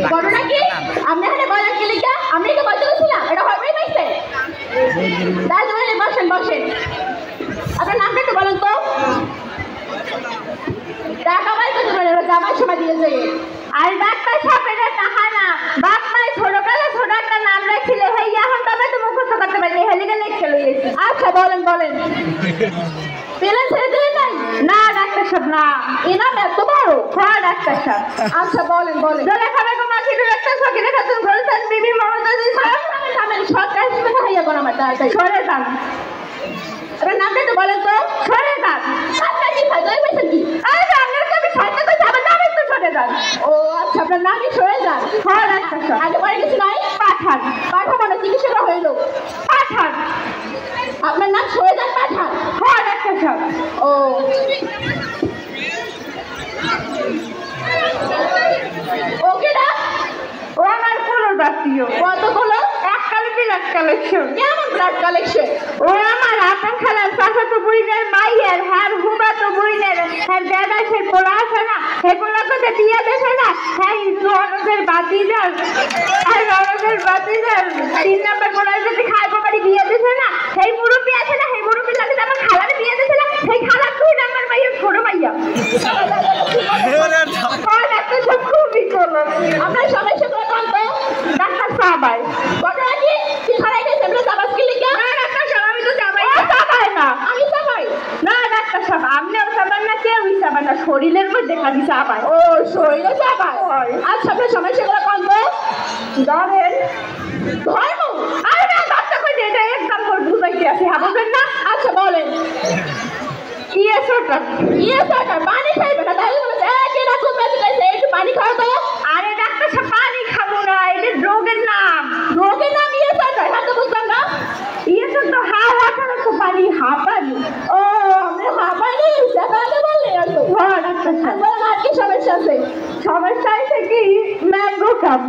ঘটনা কি আপনি এখানে বলেন কি লিখা আমি কি বলতে বলছিলাম এটা হবেই পাইছে দাদা বসেন বসেন আপনার নামটা একটু বলেন তো টাকা পাই কত বলে জামাই সময় দিয়ে যায় আর ডাক্তার সাহেব এটা টাকা না বাপ মাই ছোটকালে ছোট একটা নাম রাখছিল হেই এখন তবে তো মুখস্থ করতে পারি হেলিকে লিখে লইছি আচ্ছা বলেন বলেন পেলেন ছেড়ে দিলেন নাই না ডাক্তার সাহেব না এনাম এত বড় হ্যাঁ ডাক্তার সাহেব আচ্ছা বলেন বলেন জলে খাবে কোন মাছির একটা সকি রেখা তুমি বলছেন বিবি মমতা জি সাহেব আমি সরকার থেকে হাইয়া কোন আমার তাড়াতাড়ি সরে যান আরে নামটা তো বলেন তো সরে যান আচ্ছা কি ভাই দই পেছেন কি আরে আপনার কবি সরতে তো যাবে না তো সরে যান ও আচ্ছা আপনার নাম কি সরে যান হ্যাঁ ডাক্তার সাহেব আগে পরে কিছু নাই পাঠান পাঠা মানে চিকিৎসা হইল পাঠান আপনার নাম সরে যান পাঠান হ্যাঁ ডাক্তার সাহেব ও ওকে না ও আমার কোলো ডাক্তিও কতগুলো এককালে ব্লাড কালেকশন কেমন ব্লাড কালেকশন ও আমার আপন খালার পাশে তো বুইনের মাইয়ের হার হুবা তো বুইনের হার দাদা সে পোড়া আছে না সেগুলো তো দিয়ে দেছে না হ্যাঁ রনদের বাতিজার আর রনদের বাতিজার 3 নাম্বার পোড়া যদি খাইবো বাড়ি দিয়ে দেছে না সেই মুরব্বি আছে না সেই মুরব্বি লাগে আমার খালারে দিয়ে দেছে না সেই খালার 2 নাম্বার মাইয়ের ছোট মাইয়া ডাক্তার সব খুবই চলো আপনার সমস্যা করে কোন তো ডাক্তার সাবাই ঘটনা কি কি খারাই গেছে আমরা সাবাস কি লিখা না ডাক্তার সাহেব আমি তো সাবাই না আমি সাবাই না ডাক্তার সাহেব আপনিও সাবাই না কেউ সাবাই না শরীরের মধ্যে খালি সাবাই ও শরীরে সাবাই আচ্ছা আপনার সমস্যা করে কোন তো ধরেন ধর্ম আরে না ডাক্তার কই এটা একদম ভুল বুঝাইতে আছে বুঝেন না আচ্ছা বলেন ইয়েসটা পানি খাইবে না তাই বলে কে না খুব বেশি খাইছে একটু পানি খাও তো আরে ডাক্তার সাহেব পানি খাবো না এটা রোগের নাম ইয়েসটা হ্যাঁ তো বুঝলাম না ইয়েসটা তো হাওয়া তো পানি হাঁপানি ও আমরা হাঁপানি সেটাতে বললে তো হ্যাঁ ডাক্তার সাহেব আর কি সমস্যা আছে সমস্যা আছে কি ম্যাঙ্গো কাপ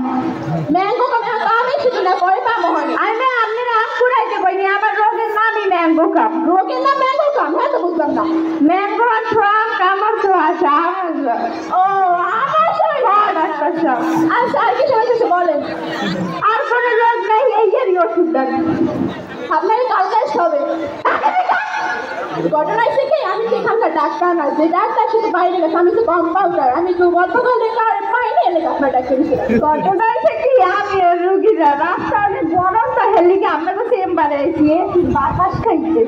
আমি শুধু না পরে পাবো হয় আমি আপনারা পুরাইতে বইনি আমার রোগের নামই ম্যাঙ্গো কাপ রোগের নাম ম্যাঙ্গো কাপ হ্যাঁ তো বুঝলাম না ম্যাঙ্গো ট্রাম কামড় তো আছে ও আমার সবাই ডাক্তার সাহেব আচ্ছা আর কি সমস্যা বলেন আর কোনো রোগ নাই এই ওষুধ দেন আপনার কালকে হবে ঘটনা হয়েছে কি আমি সেখানকার ডাক্তার না যে ডাক্তার শুধু বাইরে গেছে আমি তো কম্পাউন্ডার আমি তো গতকালে কারে পাইনি এলে আপনার ডাক্তার ঘটনা হয়েছে কি আমি রুগীরা রাস্তা অনেক গরম তো হেলিকে আমরা তো চেম্বারে এসে বাতাস খাইছে